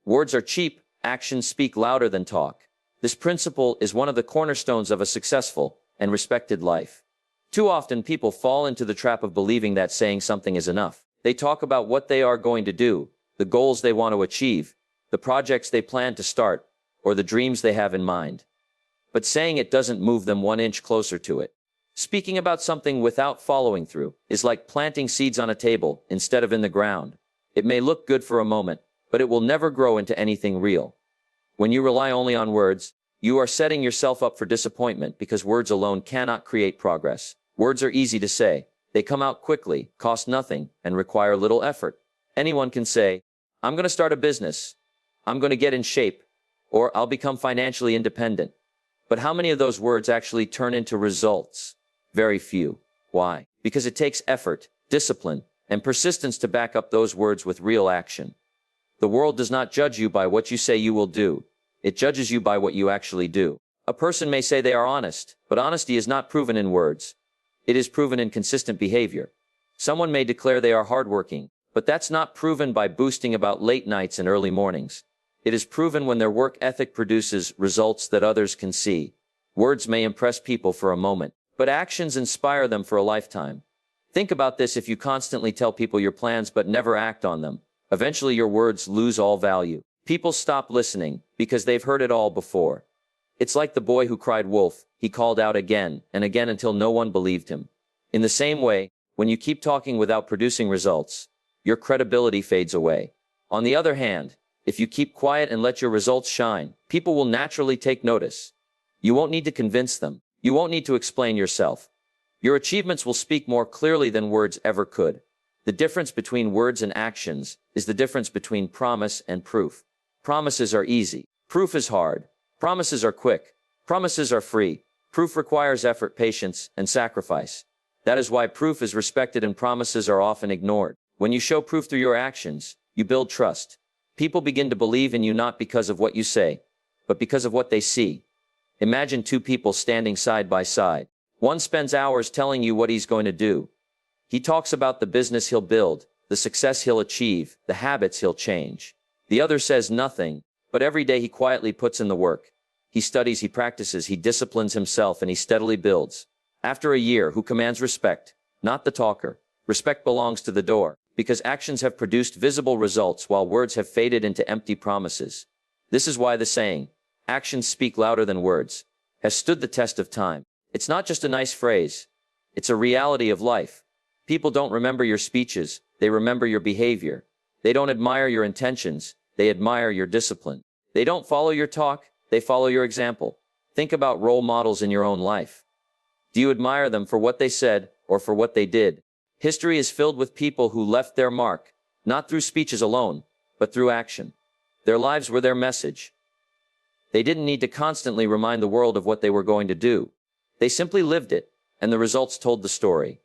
Words are cheap, actions speak louder than talk. This principle is one of the cornerstones of a successful and respected life. Too often people fall into the trap of believing that saying something is enough. They talk about what they are going to do, the goals they want to achieve, the projects they plan to start, or the dreams they have in mind. But saying it doesn't move them 1 inch closer to it. Speaking about something without following through is like planting seeds on a table instead of in the ground. It may look good for a moment, but it will never grow into anything real. When you rely only on words, you are setting yourself up for disappointment because words alone cannot create progress. Words are easy to say. They come out quickly, cost nothing, and require little effort. Anyone can say, "I'm going to start a business. I'm going to get in shape," or "I'll become financially independent." But how many of those words actually turn into results? Very few. Why? Because it takes effort, discipline, and persistence to back up those words with real action. The world does not judge you by what you say you will do. It judges you by what you actually do. A person may say they are honest, but honesty is not proven in words. It is proven in consistent behavior. Someone may declare they are hardworking, but that's not proven by boasting about late nights and early mornings. It is proven when their work ethic produces results that others can see. Words may impress people for a moment, but actions inspire them for a lifetime. Think about this: if you constantly tell people your plans but never act on them, eventually your words lose all value. People stop listening because they've heard it all before. It's like the boy who cried wolf. He called out again and again until no one believed him. In the same way, when you keep talking without producing results, your credibility fades away. On the other hand, if you keep quiet and let your results shine, people will naturally take notice. You won't need to convince them. You won't need to explain yourself. Your achievements will speak more clearly than words ever could. The difference between words and actions is the difference between promise and proof. Promises are easy. Proof is hard. Promises are quick. Promises are free. Proof requires effort, patience, and sacrifice. That is why proof is respected and promises are often ignored. When you show proof through your actions, you build trust. People begin to believe in you not because of what you say, but because of what they see. Imagine two people standing side by side. One spends hours telling you what he's going to do. He talks about the business he'll build, the success he'll achieve, the habits he'll change. The other says nothing, but every day he quietly puts in the work. He studies, he practices, he disciplines himself, and he steadily builds. After a year, who commands respect? Not the talker. Respect belongs to the door, because actions have produced visible results while words have faded into empty promises. This is why the saying, "Actions speak louder than words," has stood the test of time. It's not just a nice phrase. It's a reality of life. People don't remember your speeches, they remember your behavior. They don't admire your intentions, they admire your discipline. They don't follow your talk, they follow your example. Think about role models in your own life. Do you admire them for what they said or for what they did? History is filled with people who left their mark, not through speeches alone, but through action. Their lives were their message. They didn't need to constantly remind the world of what they were going to do. They simply lived it, and the results told the story.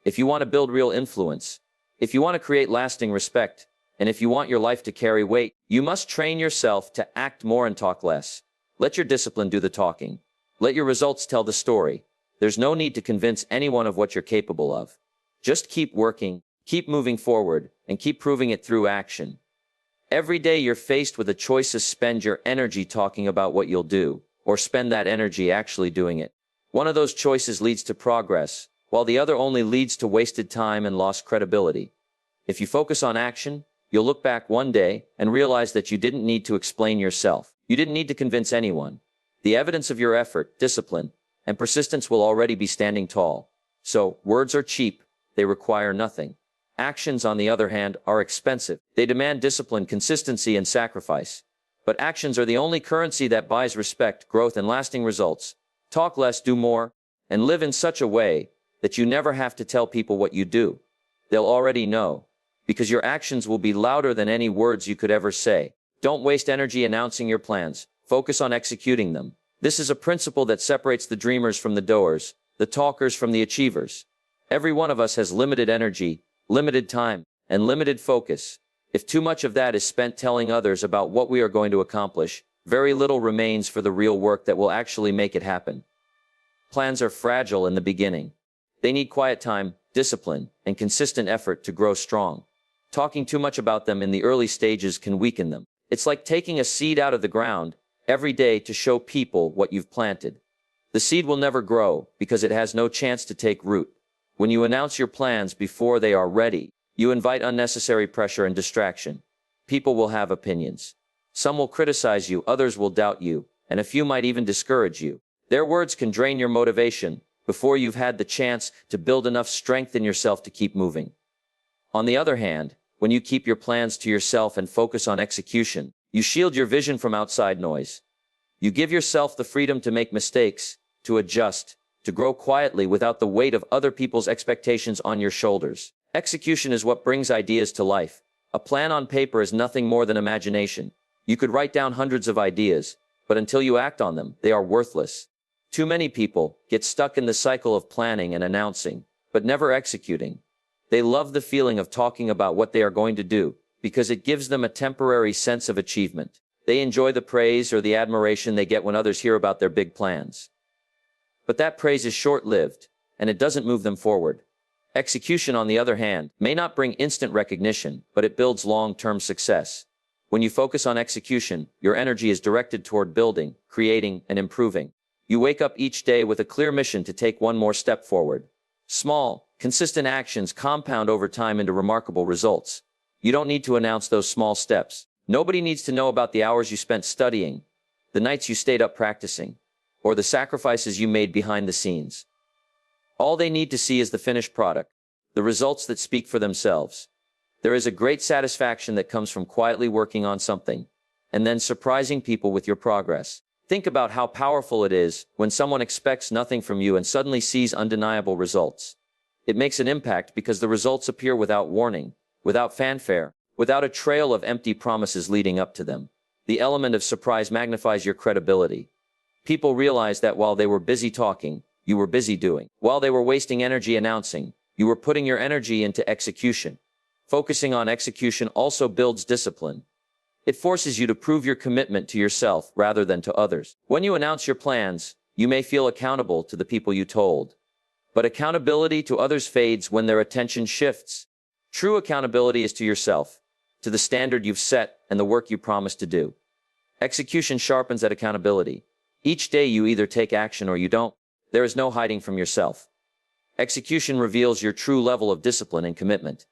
If you want to build real influence, if you want to create lasting respect, and if you want your life to carry weight, you must train yourself to act more and talk less. Let your discipline do the talking. Let your results tell the story. There's no need to convince anyone of what you're capable of. Just keep working, keep moving forward, and keep proving it through action. Every day you're faced with a choice: to spend your energy talking about what you'll do, or spend that energy actually doing it. One of those choices leads to progress, while the other only leads to wasted time and lost credibility. If you focus on action, you'll look back one day and realize that you didn't need to explain yourself. You didn't need to convince anyone. The evidence of your effort, discipline, and persistence will already be standing tall. So, words are cheap. They require nothing. Actions, on the other hand, are expensive. They demand discipline, consistency, and sacrifice. But actions are the only currency that buys respect, growth, and lasting results. Talk less, do more, and live in such a way that you never have to tell people what you do. They'll already know, because your actions will be louder than any words you could ever say. Don't waste energy announcing your plans. Focus on executing them. This is a principle that separates the dreamers from the doers, the talkers from the achievers. Every one of us has limited energy, limited time, and limited focus. If too much of that is spent telling others about what we are going to accomplish, very little remains for the real work that will actually make it happen. Plans are fragile in the beginning. They need quiet time, discipline, and consistent effort to grow strong. Talking too much about them in the early stages can weaken them. It's like taking a seed out of the ground every day to show people what you've planted. The seed will never grow because it has no chance to take root. When you announce your plans before they are ready, you invite unnecessary pressure and distraction. People will have opinions. Some will criticize you, others will doubt you, and a few might even discourage you. Their words can drain your motivation before you've had the chance to build enough strength in yourself to keep moving. On the other hand, when you keep your plans to yourself and focus on execution, you shield your vision from outside noise. You give yourself the freedom to make mistakes, to adjust, to grow quietly without the weight of other people's expectations on your shoulders. Execution is what brings ideas to life. A plan on paper is nothing more than imagination. You could write down hundreds of ideas, but until you act on them, they are worthless. Too many people get stuck in the cycle of planning and announcing, but never executing. They love the feeling of talking about what they are going to do, because it gives them a temporary sense of achievement. They enjoy the praise or the admiration they get when others hear about their big plans. But that praise is short-lived, and it doesn't move them forward. Execution, on the other hand, may not bring instant recognition, but it builds long-term success. When you focus on execution, your energy is directed toward building, creating, and improving. You wake up each day with a clear mission to take one more step forward. Small, consistent actions compound over time into remarkable results. You don't need to announce those small steps. Nobody needs to know about the hours you spent studying, the nights you stayed up practicing, or the sacrifices you made behind the scenes. All they need to see is the finished product, the results that speak for themselves. There is a great satisfaction that comes from quietly working on something, and then surprising people with your progress. Think about how powerful it is when someone expects nothing from you and suddenly sees undeniable results. It makes an impact because the results appear without warning, without fanfare, without a trail of empty promises leading up to them. The element of surprise magnifies your credibility. People realize that while they were busy talking, you were busy doing. While they were wasting energy announcing, you were putting your energy into execution. Focusing on execution also builds discipline. It forces you to prove your commitment to yourself rather than to others. When you announce your plans, you may feel accountable to the people you told. But accountability to others fades when their attention shifts. True accountability is to yourself, to the standard you've set and the work you promised to do. Execution sharpens that accountability. Each day you either take action or you don't. There is no hiding from yourself. Execution reveals your true level of discipline and commitment.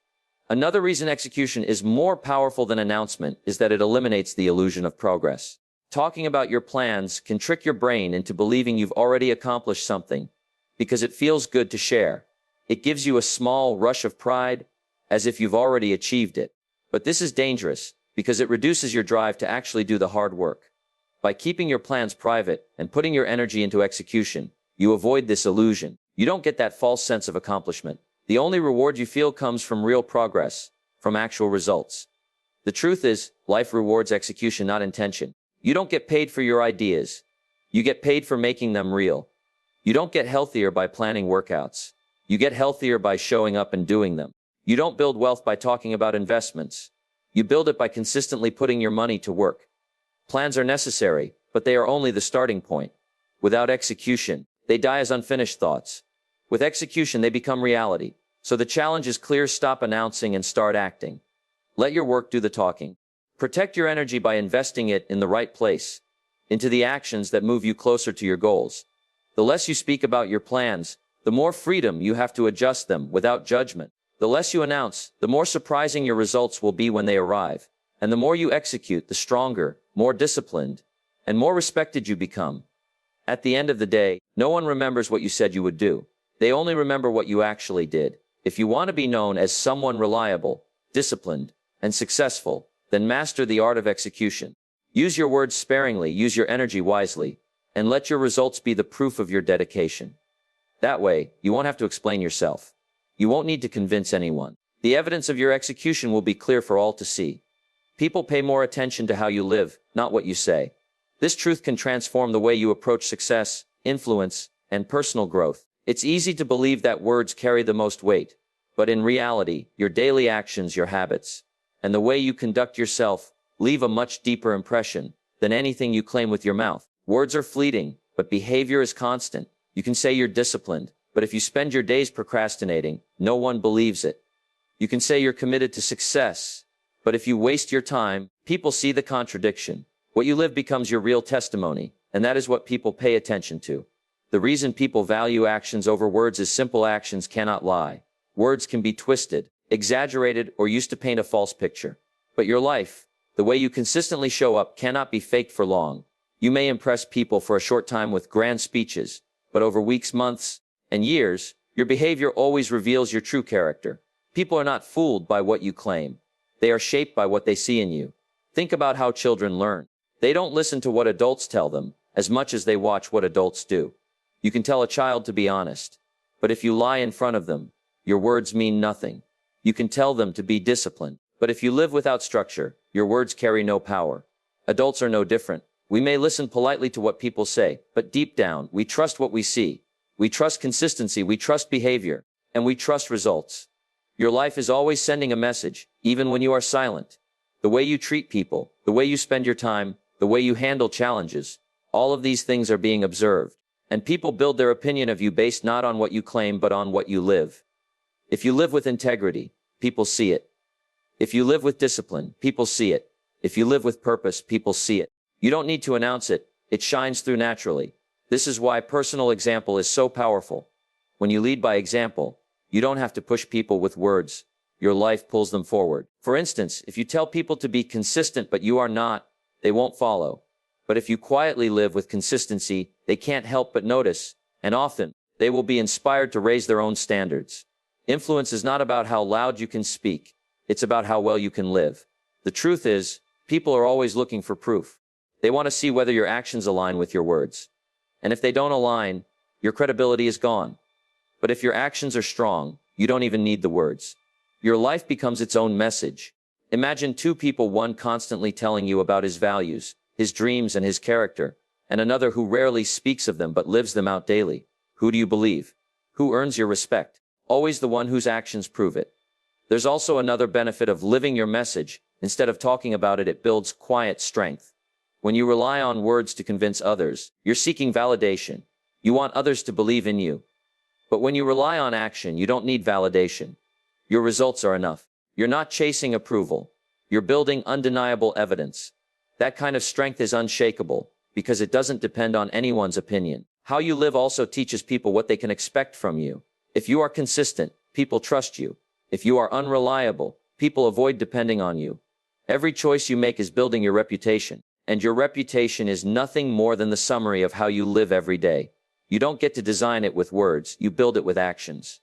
Another reason execution is more powerful than announcement is that it eliminates the illusion of progress. Talking about your plans can trick your brain into believing you've already accomplished something, because it feels good to share. It gives you a small rush of pride, as if you've already achieved it. But this is dangerous, because it reduces your drive to actually do the hard work. By keeping your plans private and putting your energy into execution, you avoid this illusion. You don't get that false sense of accomplishment. The only reward you feel comes from real progress, from actual results. The truth is, life rewards execution, not intention. You don't get paid for your ideas. You get paid for making them real. You don't get healthier by planning workouts. You get healthier by showing up and doing them. You don't build wealth by talking about investments. You build it by consistently putting your money to work. Plans are necessary, but they are only the starting point. Without execution, they die as unfinished thoughts. With execution, they become reality. So the challenge is clear: stop announcing and start acting. Let your work do the talking. Protect your energy by investing it in the right place, into the actions that move you closer to your goals. The less you speak about your plans, the more freedom you have to adjust them without judgment. The less you announce, the more surprising your results will be when they arrive. And the more you execute, the stronger, more disciplined, and more respected you become. At the end of the day, no one remembers what you said you would do. They only remember what you actually did. If you want to be known as someone reliable, disciplined, and successful, then master the art of execution. Use your words sparingly, use your energy wisely, and let your results be the proof of your dedication. That way, you won't have to explain yourself. You won't need to convince anyone. The evidence of your execution will be clear for all to see. People pay more attention to how you live, not what you say. This truth can transform the way you approach success, influence, and personal growth. It's easy to believe that words carry the most weight, but in reality, your daily actions, your habits, and the way you conduct yourself leave a much deeper impression than anything you claim with your mouth. Words are fleeting, but behavior is constant. You can say you're disciplined, but if you spend your days procrastinating, no one believes it. You can say you're committed to success, but if you waste your time, People see the contradiction. What you live becomes your real testimony, and that is what people pay attention to. The reason people value actions over words is simple: actions cannot lie. Words can be twisted, exaggerated, or used to paint a false picture. But your life, the way you consistently show up, cannot be faked for long. You may impress people for a short time with grand speeches, but over weeks, months, and years, your behavior always reveals your true character. People are not fooled by what you claim. They are shaped by what they see in you. Think about how children learn. They don't listen to what adults tell them as much as they watch what adults do. You can tell a child to be honest, but if you lie in front of them, your words mean nothing. You can tell them to be disciplined, but if you live without structure, your words carry no power. Adults are no different. We may listen politely to what people say, but deep down, we trust what we see. We trust consistency, we trust behavior, and we trust results. Your life is always sending a message, even when you are silent. The way you treat people, the way you spend your time, the way you handle challenges, all of these things are being observed. And people build their opinion of you based not on what you claim, but on what you live. If you live with integrity, people see it. If you live with discipline, people see it. If you live with purpose, people see it. You don't need to announce it. It shines through naturally. This is why personal example is so powerful. When you lead by example, you don't have to push people with words. Your life pulls them forward. For instance, if you tell people to be consistent but you are not, they won't follow. But if you quietly live with consistency, they can't help but notice, and often, they will be inspired to raise their own standards. Influence is not about how loud you can speak. It's about how well you can live. The truth is, people are always looking for proof. They want to see whether your actions align with your words. And if they don't align, your credibility is gone. But if your actions are strong, you don't even need the words. Your life becomes its own message. Imagine two people, one constantly telling you about his values, his dreams, and his character, and another who rarely speaks of them but lives them out daily. Who do you believe? Who earns your respect? Always the one whose actions prove it. There's also another benefit of living your message. Instead of talking about it, it builds quiet strength. When you rely on words to convince others, you're seeking validation. You want others to believe in you. But when you rely on action, you don't need validation. Your results are enough. You're not chasing approval. You're building undeniable evidence. That kind of strength is unshakable because it doesn't depend on anyone's opinion. How you live also teaches people what they can expect from you. If you are consistent, people trust you. If you are unreliable, people avoid depending on you. Every choice you make is building your reputation, and your reputation is nothing more than the summary of how you live every day. You don't get to design it with words, you build it with actions.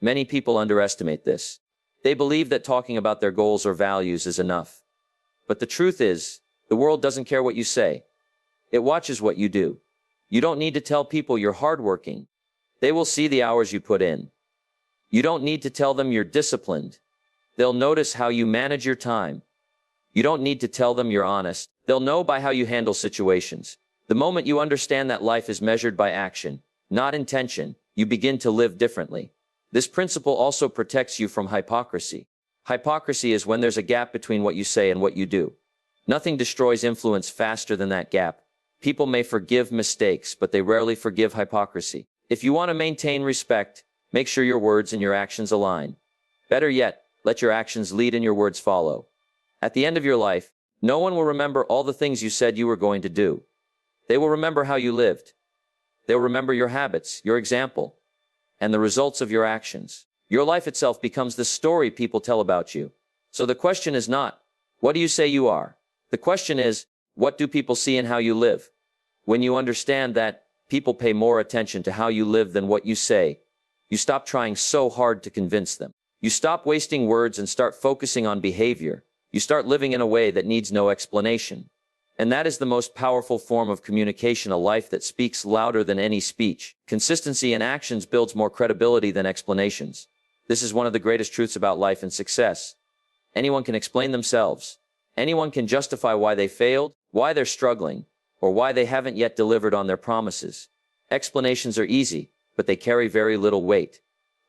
Many people underestimate this. They believe that talking about their goals or values is enough. But the truth is, the world doesn't care what you say. It watches what you do. You don't need to tell people you're hardworking. They will see the hours you put in. You don't need to tell them you're disciplined. They'll notice how you manage your time. You don't need to tell them you're honest. They'll know by how you handle situations. The moment you understand that life is measured by action, not intention, you begin to live differently. This principle also protects you from hypocrisy. Hypocrisy is when there's a gap between what you say and what you do. Nothing destroys influence faster than that gap. People may forgive mistakes, but they rarely forgive hypocrisy. If you want to maintain respect, make sure your words and your actions align. Better yet, let your actions lead and your words follow. At the end of your life, no one will remember all the things you said you were going to do. They will remember how you lived. They'll remember your habits, your example, and the results of your actions. Your life itself becomes the story people tell about you. So the question is not, what do you say you are? The question is, what do people see in how you live? When you understand that, people pay more attention to how you live than what you say. You stop trying so hard to convince them. You stop wasting words and start focusing on behavior. You start living in a way that needs no explanation. And that is the most powerful form of communication, a life that speaks louder than any speech. Consistency in actions builds more credibility than explanations. This is one of the greatest truths about life and success. Anyone can explain themselves. Anyone can justify why they failed, why they're struggling, or why they haven't yet delivered on their promises. Explanations are easy, but they carry very little weight.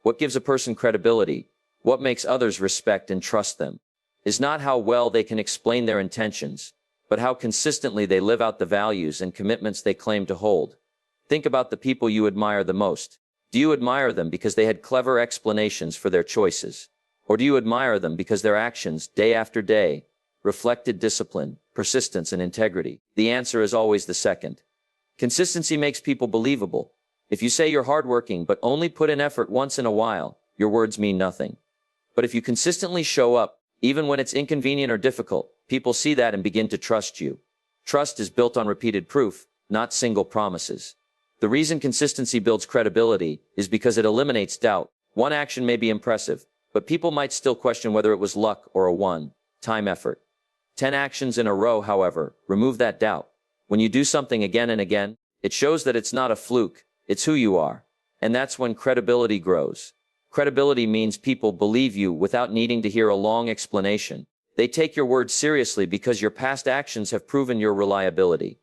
What gives a person credibility, what makes others respect and trust them, is not how well they can explain their intentions, but how consistently they live out the values and commitments they claim to hold. Think about the people you admire the most. Do you admire them because they had clever explanations for their choices? Or do you admire them because their actions, day after day, reflected discipline, persistence, and integrity? The answer is always the second. Consistency makes people believable. If you say you're hardworking but only put in effort once in a while, your words mean nothing. But if you consistently show up, even when it's inconvenient or difficult, people see that and begin to trust you. Trust is built on repeated proof, not single promises. The reason consistency builds credibility is because it eliminates doubt. One action may be impressive, but people might still question whether it was luck or a one-time effort. 10 actions in a row, however, remove that doubt. When you do something again and again, it shows that it's not a fluke, it's who you are. And that's when credibility grows. Credibility means people believe you without needing to hear a long explanation. They take your word seriously because your past actions have proven your reliability.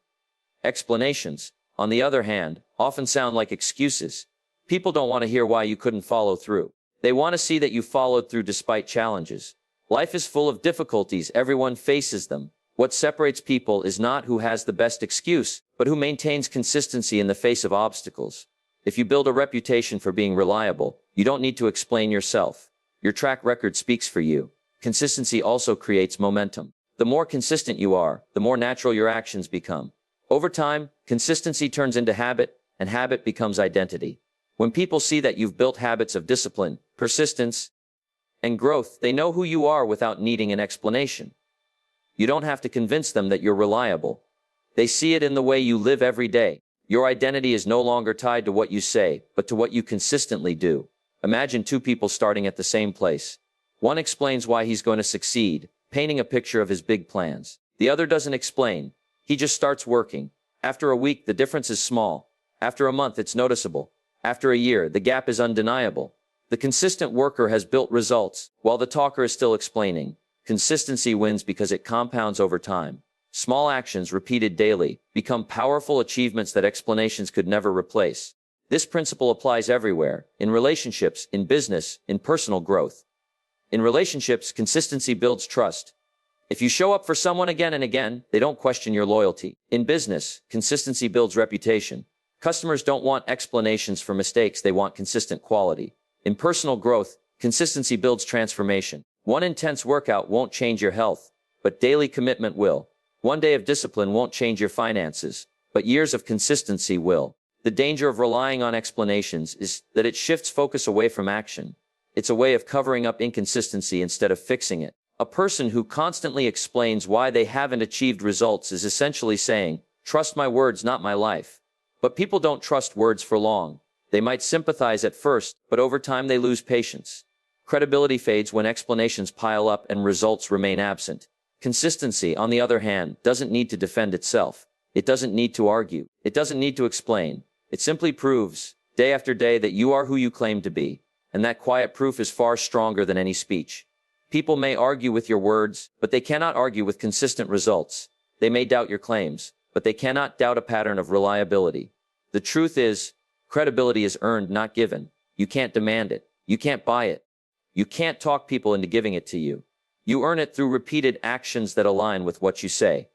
Explanations, on the other hand, often sound like excuses. People don't want to hear why you couldn't follow through. They want to see that you followed through despite challenges. Life is full of difficulties, everyone faces them. What separates people is not who has the best excuse, but who maintains consistency in the face of obstacles. If you build a reputation for being reliable, you don't need to explain yourself. Your track record speaks for you. Consistency also creates momentum. The more consistent you are, the more natural your actions become. Over time, consistency turns into habit, and habit becomes identity. When people see that you've built habits of discipline, persistence, and growth, they know who you are without needing an explanation. You don't have to convince them that you're reliable. They see it in the way you live every day. Your identity is no longer tied to what you say, but to what you consistently do. Imagine two people starting at the same place. One explains why he's going to succeed, painting a picture of his big plans. The other doesn't explain. He just starts working. After a week, the difference is small. After a month, it's noticeable. After a year, the gap is undeniable. The consistent worker has built results, while the talker is still explaining. Consistency wins because it compounds over time. Small actions repeated daily become powerful achievements that explanations could never replace. This principle applies everywhere, in relationships, in business, in personal growth. In relationships, consistency builds trust. If you show up for someone again and again, they don't question your loyalty. In business, consistency builds reputation. Customers don't want explanations for mistakes, they want consistent quality. In personal growth, consistency builds transformation. One intense workout won't change your health, but daily commitment will. One day of discipline won't change your finances, but years of consistency will. The danger of relying on explanations is that it shifts focus away from action. It's a way of covering up inconsistency instead of fixing it. A person who constantly explains why they haven't achieved results is essentially saying, "Trust my words, not my life." But people don't trust words for long. They might sympathize at first, but over time they lose patience. Credibility fades when explanations pile up and results remain absent. Consistency, on the other hand, doesn't need to defend itself. It doesn't need to argue. It doesn't need to explain. It simply proves, day after day, that you are who you claim to be. And that quiet proof is far stronger than any speech. People may argue with your words, but they cannot argue with consistent results. They may doubt your claims, but they cannot doubt a pattern of reliability. The truth is, credibility is earned, not given. You can't demand it. You can't buy it. You can't talk people into giving it to you. You earn it through repeated actions that align with what you say.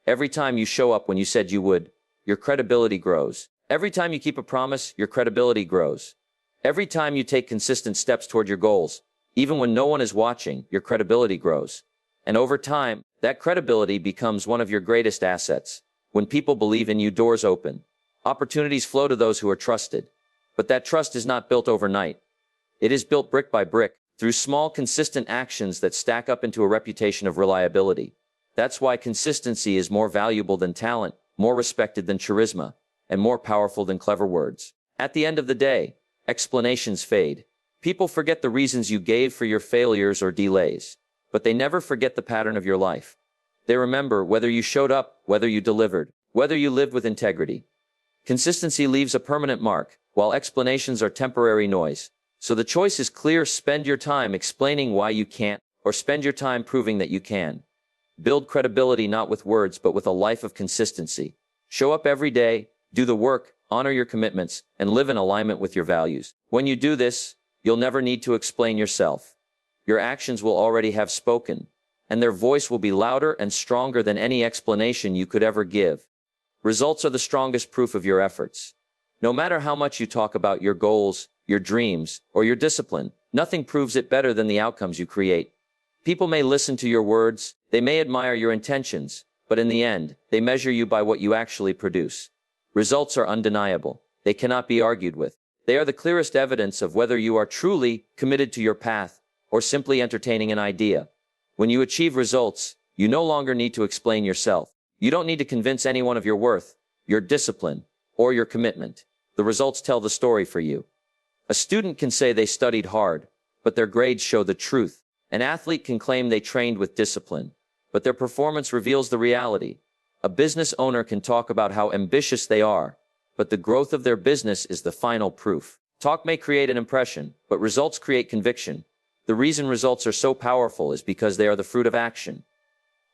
Every time you show up when you said you would, your credibility grows. Every time you keep a promise, your credibility grows. Every time you take consistent steps toward your goals, even when no one is watching, your credibility grows. And over time, that credibility becomes one of your greatest assets. When people believe in you, doors open. Opportunities flow to those who are trusted. But that trust is not built overnight. It is built brick by brick, through small, consistent actions that stack up into a reputation of reliability. That's why consistency is more valuable than talent, more respected than charisma, and more powerful than clever words. At the end of the day, explanations fade. People forget the reasons you gave for your failures or delays, but they never forget the pattern of your life. They remember whether you showed up, whether you delivered, whether you lived with integrity. Consistency leaves a permanent mark, while explanations are temporary noise. So the choice is clear: spend your time explaining why you can't, or spend your time proving that you can. Build credibility not with words but with a life of consistency. Show up every day, do the work, honor your commitments, and live in alignment with your values. When you do this, you'll never need to explain yourself. Your actions will already have spoken, and their voice will be louder and stronger than any explanation you could ever give. Results are the strongest proof of your efforts. No matter how much you talk about your goals, your dreams, or your discipline, nothing proves it better than the outcomes you create. People may listen to your words, They may admire your intentions, but in the end, they measure you by what you actually produce. Results are undeniable. They cannot be argued with. They are the clearest evidence of whether you are truly committed to your path or simply entertaining an idea. When you achieve results, you no longer need to explain yourself. You don't need to convince anyone of your worth, your discipline, or your commitment. The results tell the story for you. A student can say they studied hard, but their grades show the truth. An athlete can claim they trained with discipline, but their performance reveals the reality. A business owner can talk about how ambitious they are, but the growth of their business is the final proof. Talk may create an impression, but results create conviction. The reason results are so powerful is because they are the fruit of action.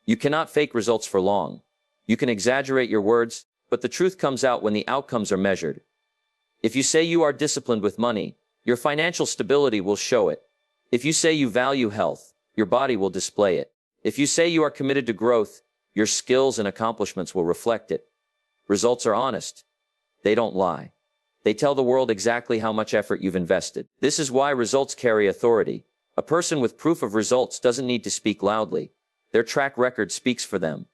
You cannot fake results for long. You can exaggerate your words, but the truth comes out when the outcomes are measured. If you say you are disciplined with money, your financial stability will show it. If you say you value health, your body will display it. If you say you are committed to growth, your skills and accomplishments will reflect it. Results are honest. They don't lie. They tell the world exactly how much effort you've invested. This is why results carry authority. A person with proof of results doesn't need to speak loudly. Their track record speaks for them.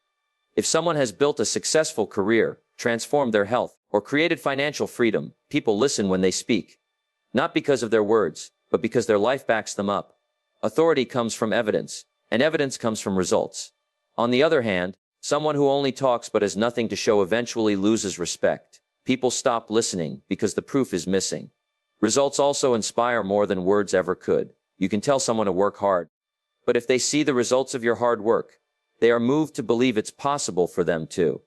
If someone has built a successful career, transformed their health, or created financial freedom, people listen when they speak. Not because of their words, but because their life backs them up. Authority comes from evidence, and evidence comes from results. On the other hand, someone who only talks but has nothing to show eventually loses respect. People stop listening because the proof is missing. Results also inspire more than words ever could. You can tell someone to work hard, but if they see the results of your hard work, they are moved to believe it's possible for them too.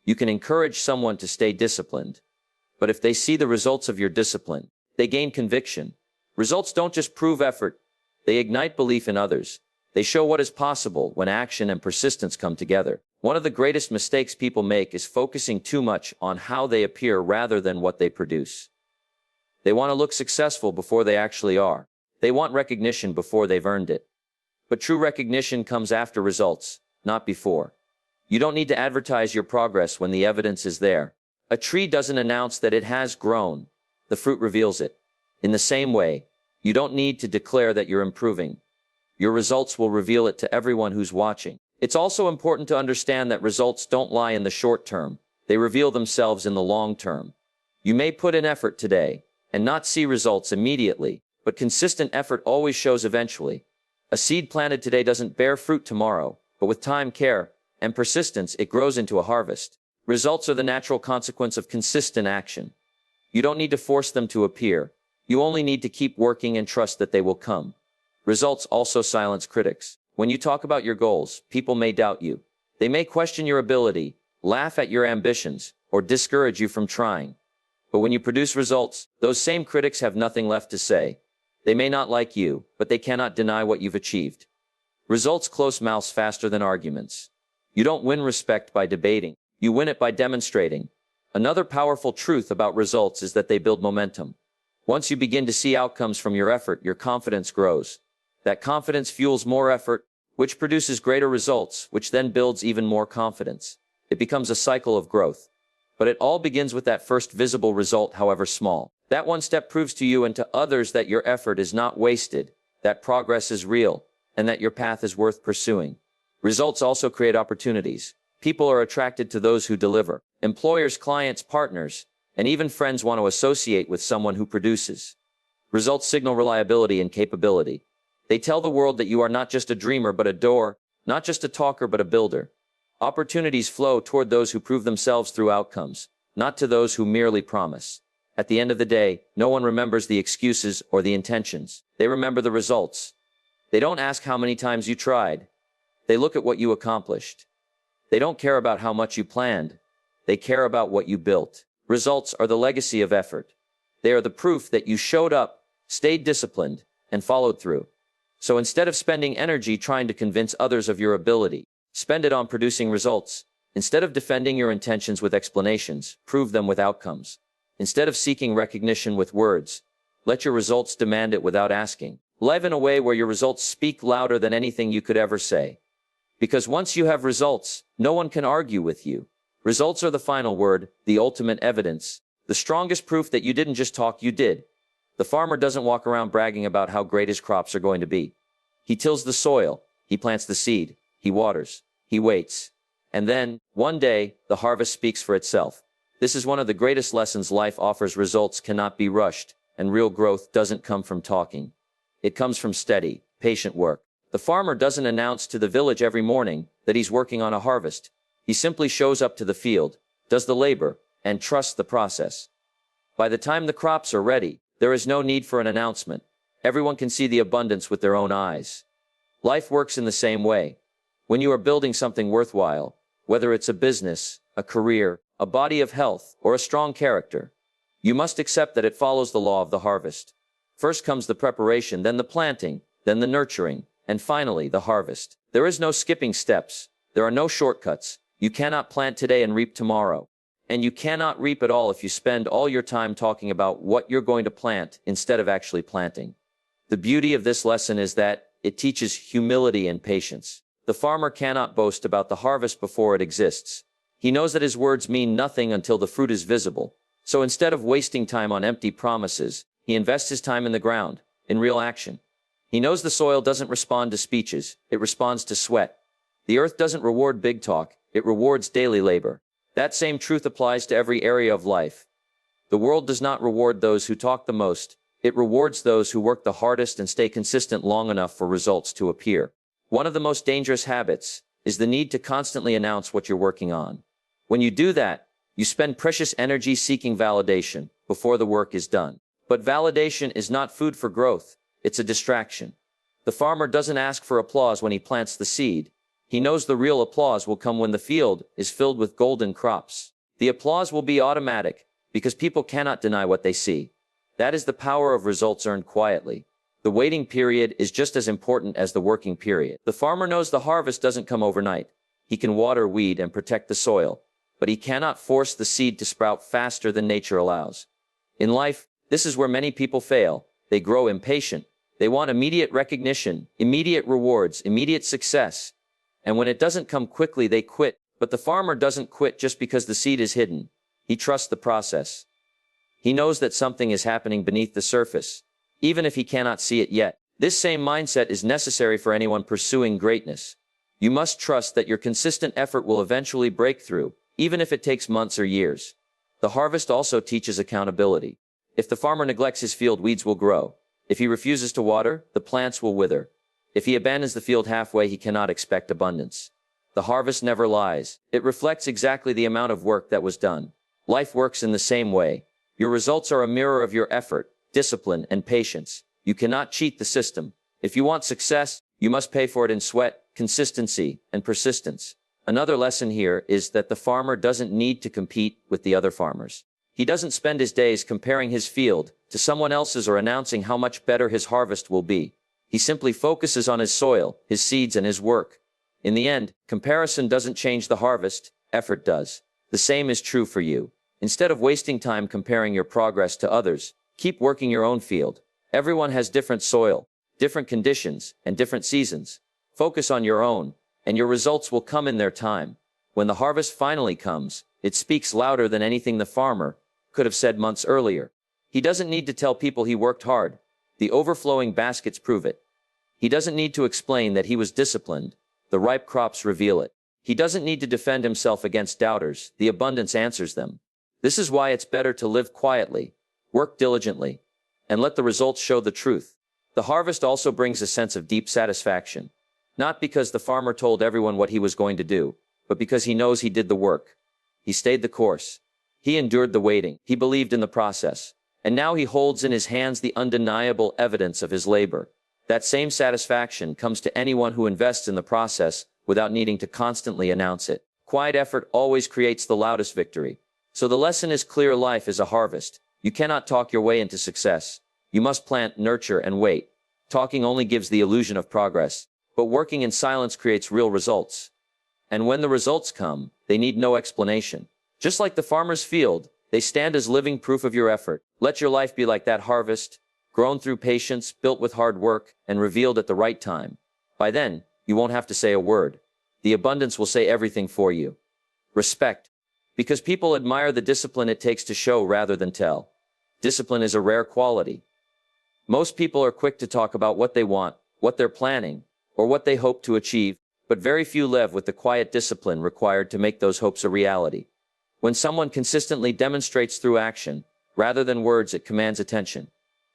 You can encourage someone to stay disciplined, but if they see the results of your discipline, they gain conviction. Results don't just prove effort, they ignite belief in others. They show what is possible when action and persistence come together. One of the greatest mistakes people make is focusing too much on how they appear rather than what they produce. They want to look successful before they actually are. They want recognition before they've earned it. But true recognition comes after results, not before. You don't need to advertise your progress when the evidence is there. A tree doesn't announce that it has grown. The fruit reveals it. In the same way, you don't need to declare that you're improving. Your results will reveal it to everyone who's watching. It's also important to understand that results don't lie in the short term. They reveal themselves in the long term. You may put in effort today and not see results immediately, but consistent effort always shows eventually. A seed planted today doesn't bear fruit tomorrow, but with time, care, and persistence, it grows into a harvest. Results are the natural consequence of consistent action. You don't need to force them to appear. You only need to keep working and trust that they will come. Results also silence critics. When you talk about your goals, people may doubt you. They may question your ability, laugh at your ambitions, or discourage you from trying. But when you produce results, those same critics have nothing left to say. They may not like you, but they cannot deny what you've achieved. Results close mouths faster than arguments. You don't win respect by debating. You win it by demonstrating. Another powerful truth about results is that they build momentum. Once you begin to see outcomes from your effort, your confidence grows. That confidence fuels more effort, which produces greater results, which then builds even more confidence. It becomes a cycle of growth. But it all begins with that first visible result, however small. That one step proves to you and to others that your effort is not wasted, that progress is real, and that your path is worth pursuing. Results also create opportunities. People are attracted to those who deliver. Employers, clients, partners, and even friends want to associate with someone who produces. Results signal reliability and capability. They tell the world that you are not just a dreamer but a doer, not just a talker but a builder. Opportunities flow toward those who prove themselves through outcomes, not to those who merely promise. At the end of the day, no one remembers the excuses or the intentions. They remember the results. They don't ask how many times you tried. They look at what you accomplished. They don't care about how much you planned. They care about what you built. Results are the legacy of effort. They are the proof that you showed up, stayed disciplined, and followed through. So instead of spending energy trying to convince others of your ability, spend it on producing results. Instead of defending your intentions with explanations, prove them with outcomes. Instead of seeking recognition with words, let your results demand it without asking. Live in a way where your results speak louder than anything you could ever say. Because once you have results, no one can argue with you. Results are the final word, the ultimate evidence, the strongest proof that you didn't just talk, you did. The farmer doesn't walk around bragging about how great his crops are going to be. He tills the soil, he plants the seed, he waters, he waits. And then, one day, the harvest speaks for itself. This is one of the greatest lessons life offers. Results cannot be rushed, and real growth doesn't come from talking. It comes from steady, patient work. The farmer doesn't announce to the village every morning that he's working on a harvest. He simply shows up to the field, does the labor, and trusts the process. By the time the crops are ready, there is no need for an announcement. Everyone can see the abundance with their own eyes. Life works in the same way. When you are building something worthwhile, whether it's a business, a career, a body of health, or a strong character, you must accept that it follows the law of the harvest. First comes the preparation, then the planting, then the nurturing, and finally the harvest. There is no skipping steps. There are no shortcuts. You cannot plant today and reap tomorrow. And you cannot reap at all if you spend all your time talking about what you're going to plant instead of actually planting. The beauty of this lesson is that it teaches humility and patience. The farmer cannot boast about the harvest before it exists. He knows that his words mean nothing until the fruit is visible. So instead of wasting time on empty promises, he invests his time in the ground, in real action. He knows the soil doesn't respond to speeches, it responds to sweat. The earth doesn't reward big talk, it rewards daily labor. That same truth applies to every area of life. The world does not reward those who talk the most, it rewards those who work the hardest and stay consistent long enough for results to appear. One of the most dangerous habits is the need to constantly announce what you're working on. When you do that, you spend precious energy seeking validation before the work is done. But validation is not food for growth, it's a distraction. The farmer doesn't ask for applause when he plants the seed. He knows the real applause will come when the field is filled with golden crops. The applause will be automatic, because people cannot deny what they see. That is the power of results earned quietly. The waiting period is just as important as the working period. The farmer knows the harvest doesn't come overnight. He can water, weed, and protect the soil, but he cannot force the seed to sprout faster than nature allows. In life, this is where many people fail. They grow impatient. They want immediate recognition, immediate rewards, immediate success. And when it doesn't come quickly, they quit. But the farmer doesn't quit just because the seed is hidden. He trusts the process. He knows that something is happening beneath the surface, even if he cannot see it yet. This same mindset is necessary for anyone pursuing greatness. You must trust that your consistent effort will eventually break through, even if it takes months or years. The harvest also teaches accountability. If the farmer neglects his field, weeds will grow. If he refuses to water, the plants will wither. If he abandons the field halfway, he cannot expect abundance. The harvest never lies. It reflects exactly the amount of work that was done. Life works in the same way. Your results are a mirror of your effort, discipline, and patience. You cannot cheat the system. If you want success, you must pay for it in sweat, consistency, and persistence. Another lesson here is that the farmer doesn't need to compete with the other farmers. He doesn't spend his days comparing his field to someone else's or announcing how much better his harvest will be. He simply focuses on his soil, his seeds, and his work. In the end, comparison doesn't change the harvest, effort does. The same is true for you. Instead of wasting time comparing your progress to others, keep working your own field. Everyone has different soil, different conditions, and different seasons. Focus on your own, and your results will come in their time. When the harvest finally comes, it speaks louder than anything the farmer could have said months earlier. He doesn't need to tell people he worked hard. The overflowing baskets prove it. He doesn't need to explain that he was disciplined. The ripe crops reveal it. He doesn't need to defend himself against doubters. The abundance answers them. This is why it's better to live quietly, work diligently, and let the results show the truth. The harvest also brings a sense of deep satisfaction. Not because the farmer told everyone what he was going to do, but because he knows he did the work. He stayed the course. He endured the waiting. He believed in the process. And now he holds in his hands the undeniable evidence of his labor. That same satisfaction comes to anyone who invests in the process without needing to constantly announce it. Quiet effort always creates the loudest victory. So the lesson is clear: life is a harvest. You cannot talk your way into success. You must plant, nurture, and wait. Talking only gives the illusion of progress, but working in silence creates real results. And when the results come, they need no explanation. Just like the farmer's field, they stand as living proof of your effort. Let your life be like that harvest, grown through patience, built with hard work, and revealed at the right time. By then, you won't have to say a word. The abundance will say everything for you. Respect. Because people admire the discipline it takes to show rather than tell. Discipline is a rare quality. Most people are quick to talk about what they want, what they're planning, or what they hope to achieve, but very few live with the quiet discipline required to make those hopes a reality. When someone consistently demonstrates through action, rather than words, it commands attention.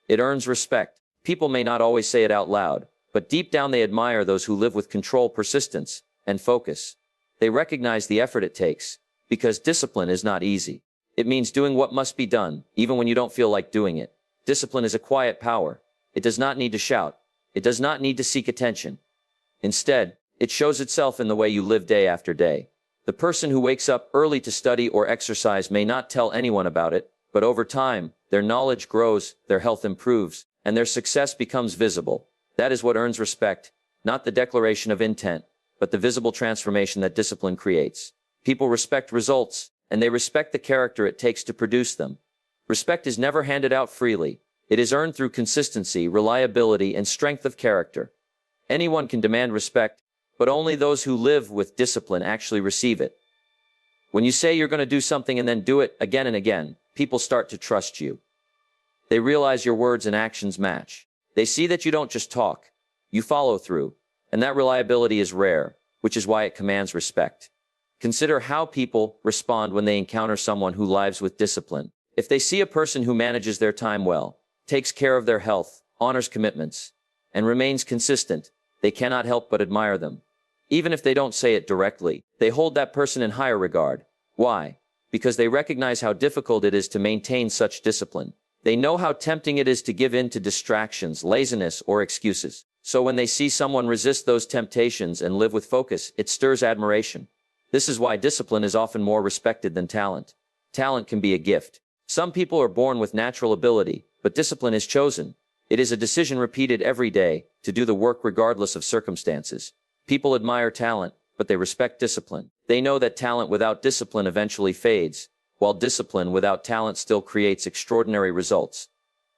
It earns respect. People may not always say it out loud, but deep down they admire those who live with control, persistence, and focus. They recognize the effort it takes, because discipline is not easy. It means doing what must be done, even when you don't feel like doing it. Discipline is a quiet power. It does not need to shout. It does not need to seek attention. Instead, it shows itself in the way you live day after day. The person who wakes up early to study or exercise may not tell anyone about it, but over time, their knowledge grows, their health improves, and their success becomes visible. That is what earns respect, not the declaration of intent, but the visible transformation that discipline creates. People respect results, and they respect the character it takes to produce them. Respect is never handed out freely. It is earned through consistency, reliability, and strength of character. Anyone can demand respect, but only those who live with discipline actually receive it. When you say you're going to do something and then do it again and again, people start to trust you. They realize your words and actions match. They see that you don't just talk, you follow through, and that reliability is rare, which is why it commands respect. Consider how people respond when they encounter someone who lives with discipline. If they see a person who manages their time well, takes care of their health, honors commitments, and remains consistent, they cannot help but admire them. Even if they don't say it directly, they hold that person in higher regard. Why? Because they recognize how difficult it is to maintain such discipline. They know how tempting it is to give in to distractions, laziness, or excuses. So when they see someone resist those temptations and live with focus, it stirs admiration. This is why discipline is often more respected than talent. Talent can be a gift. Some people are born with natural ability, but discipline is chosen. It is a decision repeated every day to do the work regardless of circumstances. People admire talent, but they respect discipline. They know that talent without discipline eventually fades, while discipline without talent still creates extraordinary results.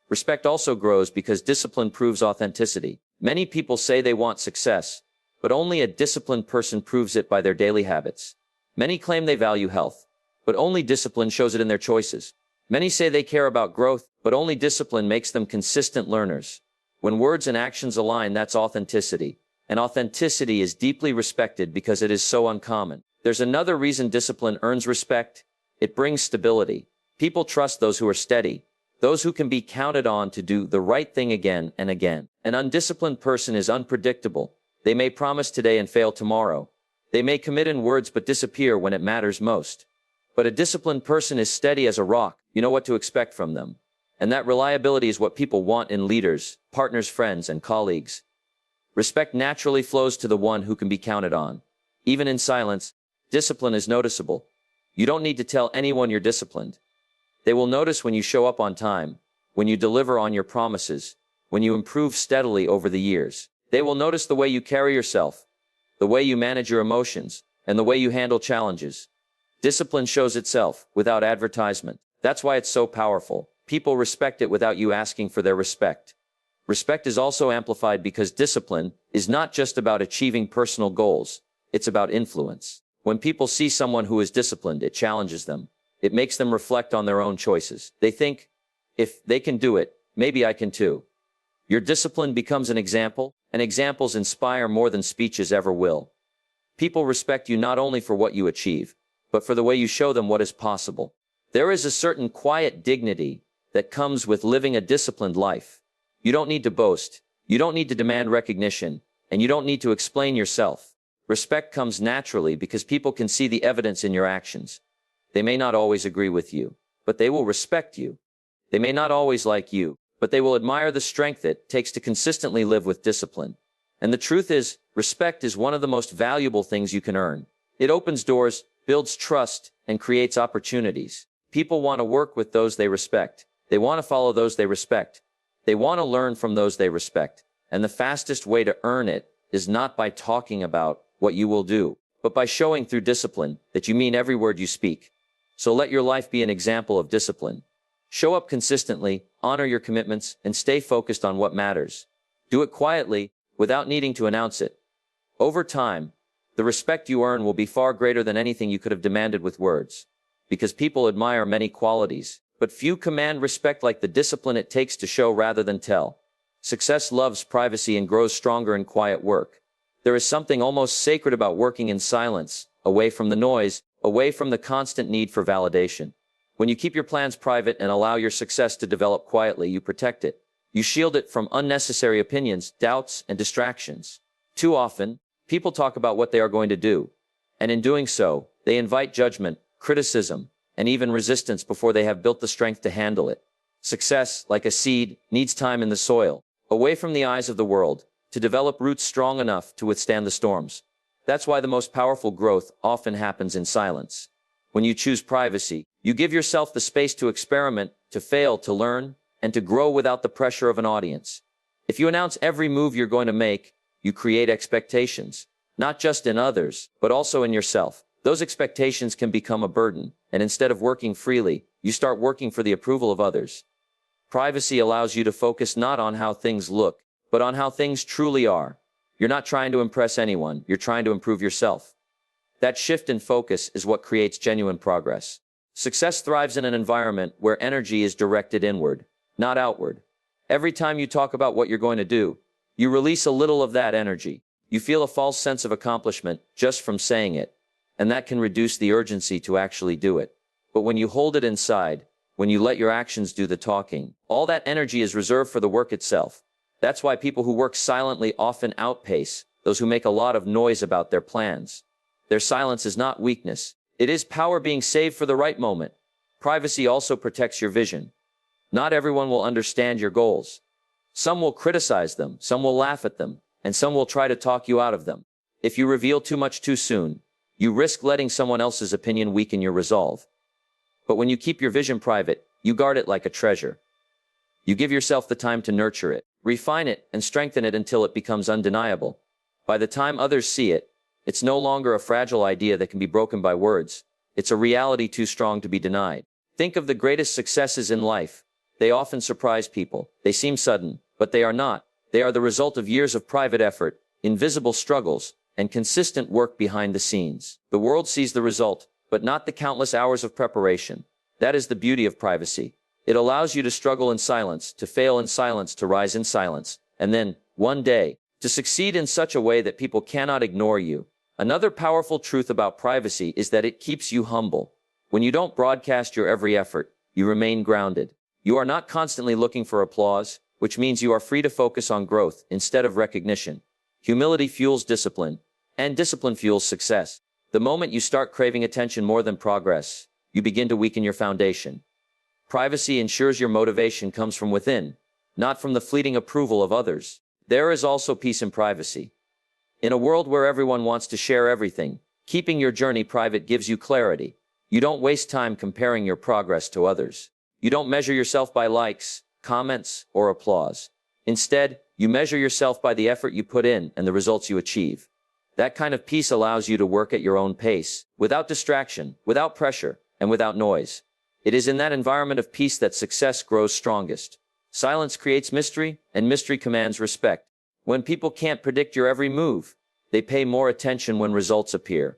Respect also grows because discipline proves authenticity. Many people say they want success, but only a disciplined person proves it by their daily habits. Many claim they value health, but only discipline shows it in their choices. Many say they care about growth, but only discipline makes them consistent learners. When words and actions align, that's authenticity. And authenticity is deeply respected because it is so uncommon. There's another reason discipline earns respect. It brings stability. People trust those who are steady, those who can be counted on to do the right thing again and again. An undisciplined person is unpredictable. They may promise today and fail tomorrow. They may commit in words but disappear when it matters most. But a disciplined person is steady as a rock. You know what to expect from them. And that reliability is what people want in leaders, partners, friends, and colleagues. Respect naturally flows to the one who can be counted on. Even in silence, discipline is noticeable. You don't need to tell anyone you're disciplined. They will notice when you show up on time, when you deliver on your promises, when you improve steadily over the years. They will notice the way you carry yourself, the way you manage your emotions, and the way you handle challenges. Discipline shows itself without advertisement. That's why it's so powerful. People respect it without you asking for their respect. Respect is also amplified because discipline is not just about achieving personal goals. It's about influence. When people see someone who is disciplined, it challenges them. It makes them reflect on their own choices. They think, if they can do it, maybe I can too. Your discipline becomes an example, and examples inspire more than speeches ever will. People respect you not only for what you achieve, but for the way you show them what is possible. There is a certain quiet dignity that comes with living a disciplined life. You don't need to boast, you don't need to demand recognition, and you don't need to explain yourself. Respect comes naturally because people can see the evidence in your actions. They may not always agree with you, but they will respect you. They may not always like you, but they will admire the strength it takes to consistently live with discipline. And the truth is, respect is one of the most valuable things you can earn. It opens doors, builds trust, and creates opportunities. People want to work with those they respect. They want to follow those they respect. They want to learn from those they respect. And the fastest way to earn it is not by talking about what you will do, but by showing through discipline that you mean every word you speak. So let your life be an example of discipline. Show up consistently, honor your commitments, and stay focused on what matters. Do it quietly, without needing to announce it. Over time, the respect you earn will be far greater than anything you could have demanded with words. Because people admire many qualities, but few command respect like the discipline it takes to show rather than tell. Success loves privacy and grows stronger in quiet work. There is something almost sacred about working in silence, away from the noise, away from the constant need for validation. When you keep your plans private and allow your success to develop quietly, you protect it. You shield it from unnecessary opinions, doubts, and distractions. Too often, people talk about what they are going to do, and in doing so, they invite judgment, criticism, and even resistance before they have built the strength to handle it. Success, like a seed, needs time in the soil, away from the eyes of the world, to develop roots strong enough to withstand the storms. That's why the most powerful growth often happens in silence. When you choose privacy, you give yourself the space to experiment, to fail, to learn, and to grow without the pressure of an audience. If you announce every move you're going to make, you create expectations, not just in others, but also in yourself. Those expectations can become a burden, and instead of working freely, you start working for the approval of others. Privacy allows you to focus not on how things look, but on how things truly are. You're not trying to impress anyone, you're trying to improve yourself. That shift in focus is what creates genuine progress. Success thrives in an environment where energy is directed inward, not outward. Every time you talk about what you're going to do, you release a little of that energy. You feel a false sense of accomplishment just from saying it, and that can reduce the urgency to actually do it. But when you hold it inside, when you let your actions do the talking, all that energy is reserved for the work itself. That's why people who work silently often outpace those who make a lot of noise about their plans. Their silence is not weakness. It is power being saved for the right moment. Privacy also protects your vision. Not everyone will understand your goals. Some will criticize them, some will laugh at them, and some will try to talk you out of them. If you reveal too much too soon, you risk letting someone else's opinion weaken your resolve. But when you keep your vision private, you guard it like a treasure. You give yourself the time to nurture it, refine it, and strengthen it until it becomes undeniable. By the time others see it, it's no longer a fragile idea that can be broken by words. It's a reality too strong to be denied. Think of the greatest successes in life. They often surprise people. They seem sudden, but they are not. They are the result of years of private effort, invisible struggles, and consistent work behind the scenes. The world sees the result, but not the countless hours of preparation. That is the beauty of privacy. It allows you to struggle in silence, to fail in silence, to rise in silence, and then, one day, to succeed in such a way that people cannot ignore you. Another powerful truth about privacy is that it keeps you humble. When you don't broadcast your every effort, you remain grounded. You are not constantly looking for applause, which means you are free to focus on growth instead of recognition. Humility fuels discipline, and discipline fuels success. The moment you start craving attention more than progress, you begin to weaken your foundation. Privacy ensures your motivation comes from within, not from the fleeting approval of others. There is also peace in privacy. In a world where everyone wants to share everything, keeping your journey private gives you clarity. You don't waste time comparing your progress to others. You don't measure yourself by likes, comments, or applause. Instead, you measure yourself by the effort you put in and the results you achieve. That kind of peace allows you to work at your own pace, without distraction, without pressure, and without noise. It is in that environment of peace that success grows strongest. Silence creates mystery, and mystery commands respect. When people can't predict your every move, they pay more attention when results appear.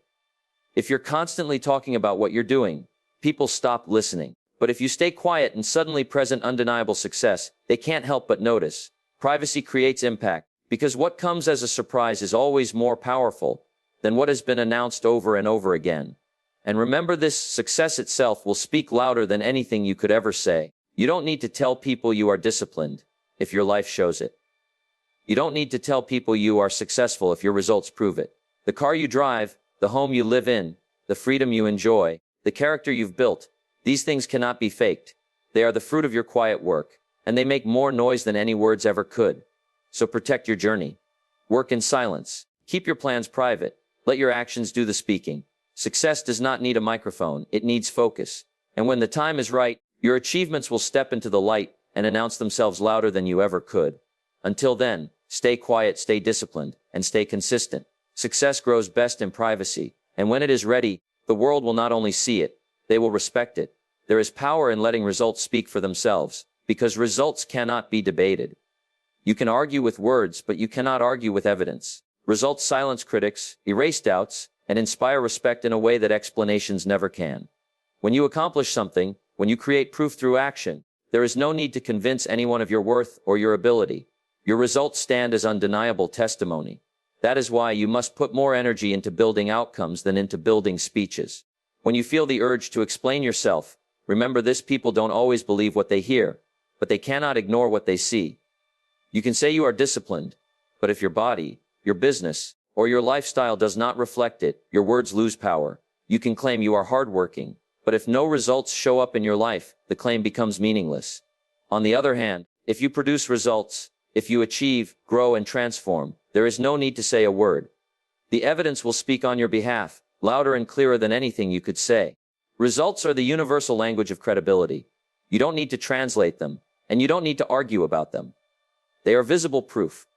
If you're constantly talking about what you're doing, people stop listening. But if you stay quiet and suddenly present undeniable success, they can't help but notice. Privacy creates impact, because what comes as a surprise is always more powerful than what has been announced over and over again. And remember this, success itself will speak louder than anything you could ever say. You don't need to tell people you are disciplined if your life shows it. You don't need to tell people you are successful if your results prove it. The car you drive, the home you live in, the freedom you enjoy, the character you've built, these things cannot be faked. They are the fruit of your quiet work, and they make more noise than any words ever could. So protect your journey. Work in silence. Keep your plans private. Let your actions do the speaking. Success does not need a microphone, it needs focus. And when the time is right, your achievements will step into the light and announce themselves louder than you ever could. Until then, stay quiet, stay disciplined, and stay consistent. Success grows best in privacy, and when it is ready, the world will not only see it, they will respect it. There is power in letting results speak for themselves, because results cannot be debated. You can argue with words, but you cannot argue with evidence. Results silence critics, erase doubts, and inspire respect in a way that explanations never can. When you accomplish something, when you create proof through action, there is no need to convince anyone of your worth or your ability. Your results stand as undeniable testimony. That is why you must put more energy into building outcomes than into building speeches. When you feel the urge to explain yourself, remember this: people don't always believe what they hear, but they cannot ignore what they see. You can say you are disciplined, but if your body, your business, or your lifestyle does not reflect it, your words lose power. You can claim you are hardworking, but if no results show up in your life, the claim becomes meaningless. On the other hand, if you produce results, if you achieve, grow, and transform, there is no need to say a word. The evidence will speak on your behalf, louder and clearer than anything you could say. Results are the universal language of credibility. You don't need to translate them, and you don't need to argue about them. They are visible proof.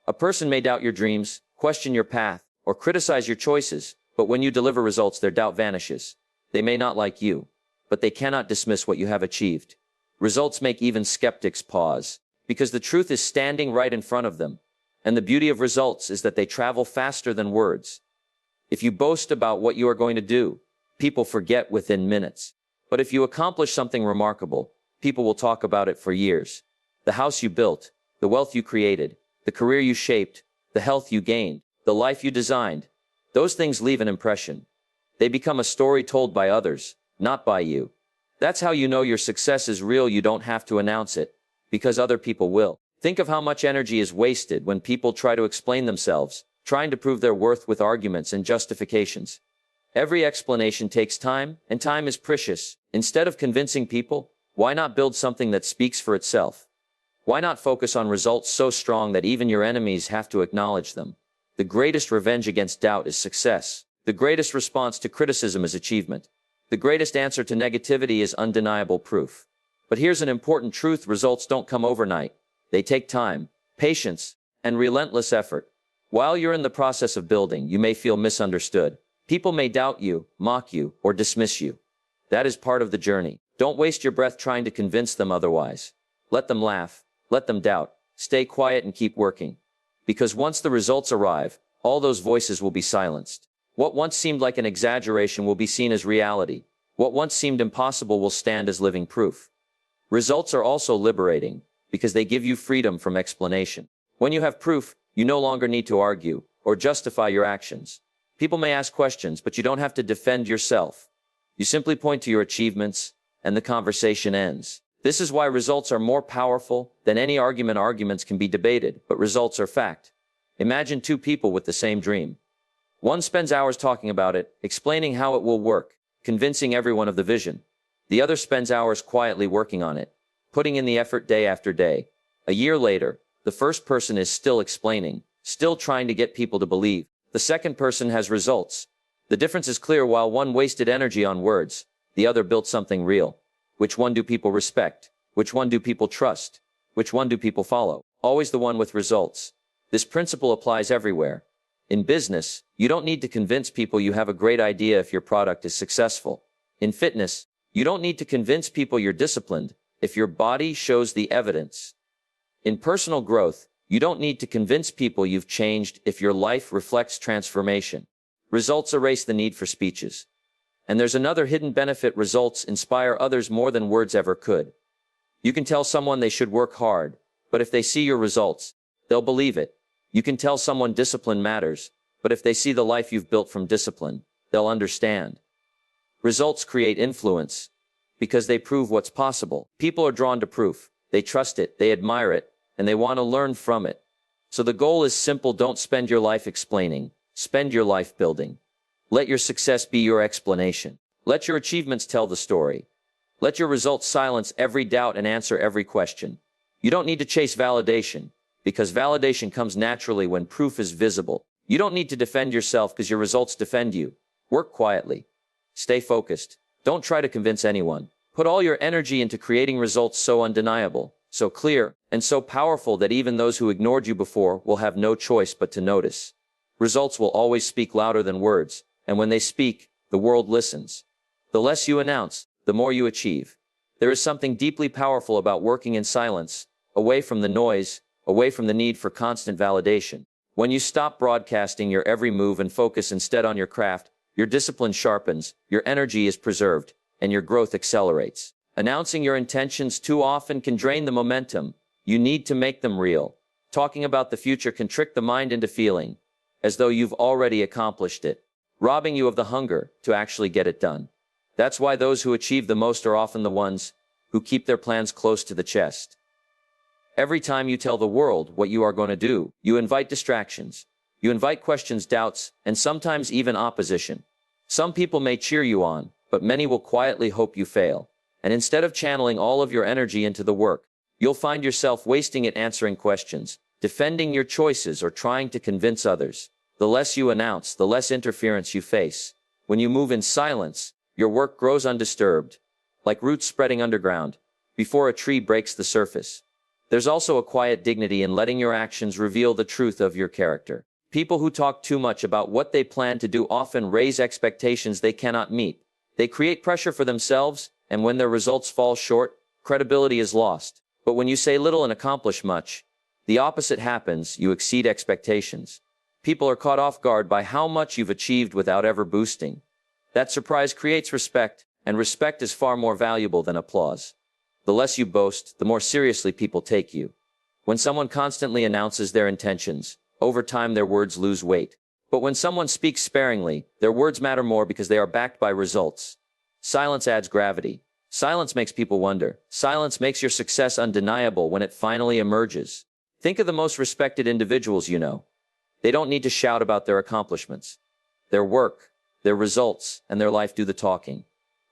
A person may doubt your dreams, question your path, or criticize your choices, but when you deliver results, their doubt vanishes. They may not like you, but they cannot dismiss what you have achieved. Results make even skeptics pause, because the truth is standing right in front of them. And the beauty of results is that they travel faster than words. If you boast about what you are going to do, people forget within minutes. But if you accomplish something remarkable, people will talk about it for years. The house you built, the wealth you created, the career you shaped, the health you gained, the life you designed, those things leave an impression. They become a story told by others, not by you. That's how you know your success is real. You don't have to announce it, because other people will. Think of how much energy is wasted when people try to explain themselves, trying to prove their worth with arguments and justifications. Every explanation takes time, and time is precious. Instead of convincing people, why not build something that speaks for itself? Why not focus on results so strong that even your enemies have to acknowledge them? The greatest revenge against doubt is success. The greatest response to criticism is achievement. The greatest answer to negativity is undeniable proof. But here's an important truth: results don't come overnight. They take time, patience, and relentless effort. While you're in the process of building, you may feel misunderstood. People may doubt you, mock you, or dismiss you. That is part of the journey. Don't waste your breath trying to convince them otherwise. Let them laugh, let them doubt. Stay quiet and keep working. Because once the results arrive, all those voices will be silenced. What once seemed like an exaggeration will be seen as reality. What once seemed impossible will stand as living proof. Results are also liberating, because they give you freedom from explanation. When you have proof, you no longer need to argue or justify your actions. People may ask questions, but you don't have to defend yourself. You simply point to your achievements, and the conversation ends. This is why results are more powerful than any argument. Arguments can be debated, but results are fact. Imagine two people with the same dream. One spends hours talking about it, explaining how it will work, convincing everyone of the vision. The other spends hours quietly working on it, putting in the effort day after day. A year later, the first person is still explaining, still trying to get people to believe. The second person has results. The difference is clear. While one wasted energy on words, the other built something real. Which one do people respect? Which one do people trust? Which one do people follow? Always the one with results. This principle applies everywhere. In business, you don't need to convince people you have a great idea if your product is successful. In fitness, you don't need to convince people you're disciplined if your body shows the evidence. In personal growth, you don't need to convince people you've changed if your life reflects transformation. Results erase the need for speeches. And there's another hidden benefit: results inspire others more than words ever could. You can tell someone they should work hard, but if they see your results, they'll believe it. You can tell someone discipline matters, but if they see the life you've built from discipline, they'll understand. Results create influence because they prove what's possible. People are drawn to proof. They trust it, they admire it, and they want to learn from it. So the goal is simple: don't spend your life explaining, spend your life building. Let your success be your explanation. Let your achievements tell the story. Let your results silence every doubt and answer every question. You don't need to chase validation, because validation comes naturally when proof is visible. You don't need to defend yourself because your results defend you. Work quietly. Stay focused. Don't try to convince anyone. Put all your energy into creating results so undeniable, so clear, and so powerful that even those who ignored you before will have no choice but to notice. Results will always speak louder than words, and when they speak, the world listens. The less you announce, the more you achieve. There is something deeply powerful about working in silence, away from the noise, away from the need for constant validation. When you stop broadcasting your every move and focus instead on your craft, your discipline sharpens, your energy is preserved, and your growth accelerates. Announcing your intentions too often can drain the momentum. You need to make them real. Talking about the future can trick the mind into feeling as though you've already accomplished it, robbing you of the hunger to actually get it done. That's why those who achieve the most are often the ones who keep their plans close to the chest. Every time you tell the world what you are going to do, you invite distractions. You invite questions, doubts, and sometimes even opposition. Some people may cheer you on, but many will quietly hope you fail. And instead of channeling all of your energy into the work, you'll find yourself wasting it answering questions, defending your choices, or trying to convince others. The less you announce, the less interference you face. When you move in silence, your work grows undisturbed, like roots spreading underground, before a tree breaks the surface. There's also a quiet dignity in letting your actions reveal the truth of your character. People who talk too much about what they plan to do often raise expectations they cannot meet. They create pressure for themselves, and when their results fall short, credibility is lost. But when you say little and accomplish much, the opposite happens. You exceed expectations. People are caught off guard by how much you've achieved without ever boasting. That surprise creates respect, and respect is far more valuable than applause. The less you boast, the more seriously people take you. When someone constantly announces their intentions, over time their words lose weight. But when someone speaks sparingly, their words matter more because they are backed by results. Silence adds gravity. Silence makes people wonder. Silence makes your success undeniable when it finally emerges. Think of the most respected individuals you know. They don't need to shout about their accomplishments. Their work, their results, and their life do the talking.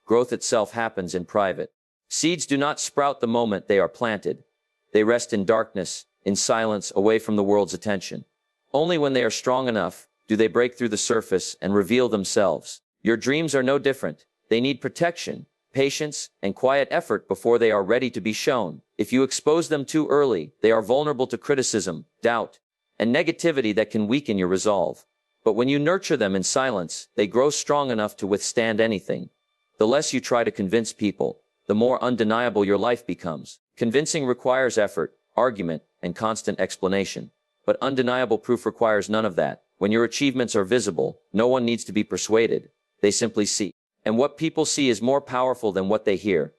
Growth itself happens in private. Seeds do not sprout the moment they are planted. They rest in darkness, in silence, away from the world's attention. Only when they are strong enough do they break through the surface and reveal themselves. Your dreams are no different. They need protection, patience, and quiet effort before they are ready to be shown. If you expose them too early, they are vulnerable to criticism, doubt, and negativity that can weaken your resolve. But when you nurture them in silence, they grow strong enough to withstand anything. The less you try to convince people, the more undeniable your life becomes. Convincing requires effort, argument, and constant explanation. But undeniable proof requires none of that. When your achievements are visible, no one needs to be persuaded. They simply see. And what people see is more powerful than what they hear.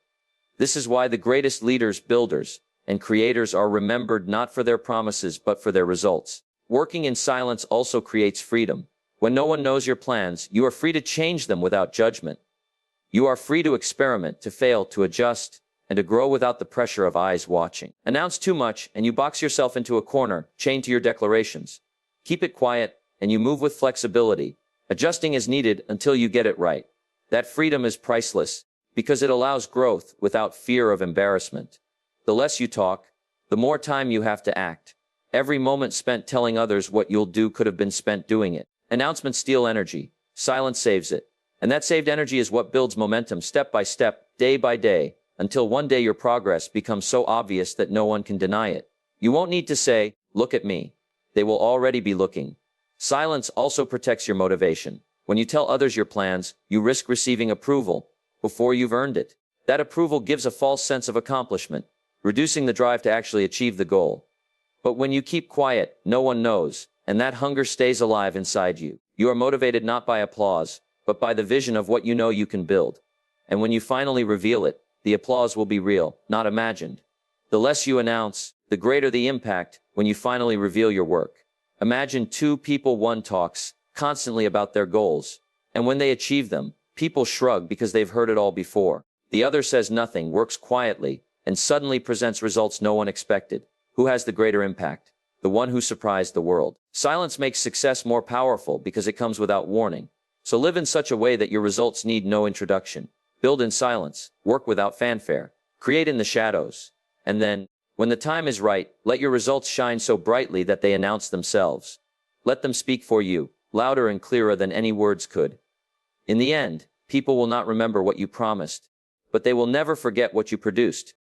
This is why the greatest leaders, builders, and creators are remembered not for their promises but for their results. Working in silence also creates freedom. When no one knows your plans, you are free to change them without judgment. You are free to experiment, to fail, to adjust, and to grow without the pressure of eyes watching. Announce too much, and you box yourself into a corner, chained to your declarations. Keep it quiet, and you move with flexibility, adjusting as needed until you get it right. That freedom is priceless, because it allows growth without fear of embarrassment. The less you talk, the more time you have to act. Every moment spent telling others what you'll do could have been spent doing it. Announcements steal energy. Silence saves it. And that saved energy is what builds momentum step by step, day by day, until one day your progress becomes so obvious that no one can deny it. You won't need to say, "Look at me." They will already be looking. Silence also protects your motivation. When you tell others your plans, you risk receiving approval before you've earned it. That approval gives a false sense of accomplishment, reducing the drive to actually achieve the goal. But when you keep quiet, no one knows, and that hunger stays alive inside you. You are motivated not by applause, but by the vision of what you know you can build. And when you finally reveal it, the applause will be real, not imagined. The less you announce, the greater the impact when you finally reveal your work. Imagine two people, one talks constantly about their goals, and when they achieve them, people shrug because they've heard it all before. The other says nothing, works quietly, and suddenly presents results no one expected. Who has the greater impact? The one who surprised the world. Silence makes success more powerful because it comes without warning. So live in such a way that your results need no introduction. Build in silence, work without fanfare, create in the shadows. And then, when the time is right, let your results shine so brightly that they announce themselves. Let them speak for you, louder and clearer than any words could. In the end, people will not remember what you promised, but they will never forget what you produced.